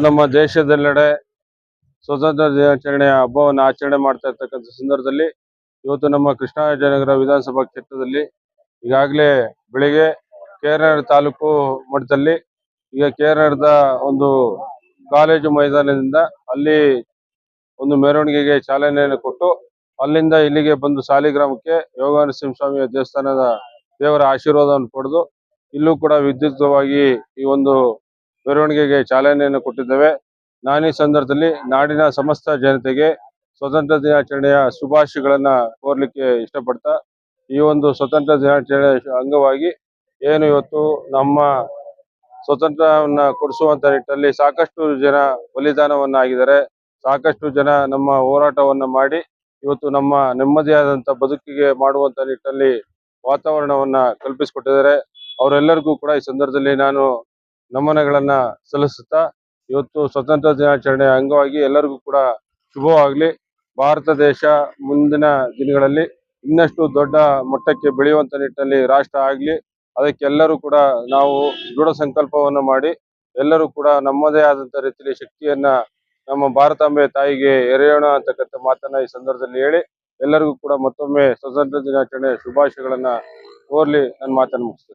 ನಮ್ಮ ದೇಶದೆಲ್ಲೆಡೆ ಸ್ವತಂತ್ರ ದಿನಾಚರಣೆಯ ಹಬ್ಬವನ್ನು ಆಚರಣೆ ಮಾಡ್ತಾ ಇರ್ತಕ್ಕಂಥ ಸಂದರ್ಭದಲ್ಲಿ ಇವತ್ತು ನಮ್ಮ ಕೃಷ್ಣರಾಜನಗರ ವಿಧಾನಸಭಾ ಕ್ಷೇತ್ರದಲ್ಲಿ ಈಗಾಗಲೇ ಬೆಳಿಗ್ಗೆ ಕೇರಳ ತಾಲೂಕು ಮಟ್ಟದಲ್ಲಿ ಈಗ ಕೇರಳದ ಒಂದು ಕಾಲೇಜು ಮೈದಾನದಿಂದ ಅಲ್ಲಿ ಒಂದು ಮೆರವಣಿಗೆಗೆ ಚಾಲನೆಯನ್ನು ಕೊಟ್ಟು ಅಲ್ಲಿಂದ ಇಲ್ಲಿಗೆ ಬಂದು ಸಾಲಿಗ್ರಾಮಕ್ಕೆ ಯೋಗಾನರಸಿಂಹ ಸ್ವಾಮಿಯ ದೇವಸ್ಥಾನದ ದೇವರ ಆಶೀರ್ವಾದವನ್ನು ಪಡೆದು ಇಲ್ಲೂ ಕೂಡ ವಿದ್ಯುಕ್ತವಾಗಿ ಈ ಒಂದು ಮೆರವಣಿಗೆಗೆ ಚಾಲನೆಯನ್ನು ಕೊಟ್ಟಿದ್ದೇವೆ. ನಾನು ಈ ಸಂದರ್ಭದಲ್ಲಿ ನಾಡಿನ ಸಮಸ್ತ ಜನತೆಗೆ ಸ್ವತಂತ್ರ ದಿನಾಚರಣೆಯ ಶುಭಾಶಯಗಳನ್ನ ಕೋರ್ಲಿಕ್ಕೆ ಇಷ್ಟಪಡ್ತಾ ಈ ಒಂದು ಸ್ವತಂತ್ರ ದಿನಾಚರಣೆ ಅಂಗವಾಗಿ ಏನು ಇವತ್ತು ನಮ್ಮ ಸ್ವತಂತ್ರವನ್ನ ಕೊಡಿಸುವಂತ ನಿಟ್ಟಿನಲ್ಲಿ ಸಾಕಷ್ಟು ಜನ ಬಲಿದಾನವನ್ನಾಗಿದ್ದಾರೆ. ಸಾಕಷ್ಟು ಜನ ನಮ್ಮ ಹೋರಾಟವನ್ನ ಮಾಡಿ ಇವತ್ತು ನಮ್ಮ ನೆಮ್ಮದಿಯಾದಂತ ಬದುಕಿಗೆ ಮಾಡುವಂತ ನಿಟ್ಟಿನಲ್ಲಿ ವಾತಾವರಣವನ್ನ ಕಲ್ಪಿಸಿಕೊಟ್ಟಿದ್ದಾರೆ. ಅವರೆಲ್ಲರಿಗೂ ಕೂಡ ಈ ಸಂದರ್ಭದಲ್ಲಿ ನಾನು ನಮನಗಳನ್ನ ಸಲ್ಲಿಸುತ್ತಾ ಇವತ್ತು ಸ್ವತಂತ್ರ ದಿನಾಚರಣೆಯ ಅಂಗವಾಗಿ ಎಲ್ಲರಿಗೂ ಕೂಡ ಶುಭವಾಗಲಿ. ಭಾರತ ದೇಶ ಮುಂದಿನ ದಿನಗಳಲ್ಲಿ ಇನ್ನಷ್ಟು ದೊಡ್ಡ ಮಟ್ಟಕ್ಕೆ ಬೆಳೆಯುವಂತ ನಿಟ್ಟಿನಲ್ಲಿ ರಾಷ್ಟ್ರ ಆಗಲಿ. ಅದಕ್ಕೆಲ್ಲರೂ ಕೂಡ ನಾವು ದೃಢ ಸಂಕಲ್ಪವನ್ನು ಮಾಡಿ ಎಲ್ಲರೂ ಕೂಡ ನಮ್ಮದೇ ಆದಂತ ರೀತಿಯಲ್ಲಿ ಶಕ್ತಿಯನ್ನ ನಮ್ಮ ಭಾರತಾಂಬೆ ತಾಯಿಗೆ ಎರೆಯೋಣ ಅಂತಕ್ಕಂಥ ಮಾತನ್ನ ಈ ಸಂದರ್ಭದಲ್ಲಿ ಹೇಳಿ ಎಲ್ಲರಿಗೂ ಕೂಡ ಮತ್ತೊಮ್ಮೆ ಸ್ವತಂತ್ರ ದಿನಾಚರಣೆ ಶುಭಾಶಯಗಳನ್ನ ಕೋರ್ಲಿ ನನ್ನ ಮಾತನ್ನು ಮುಗಿಸ್ತೇನೆ.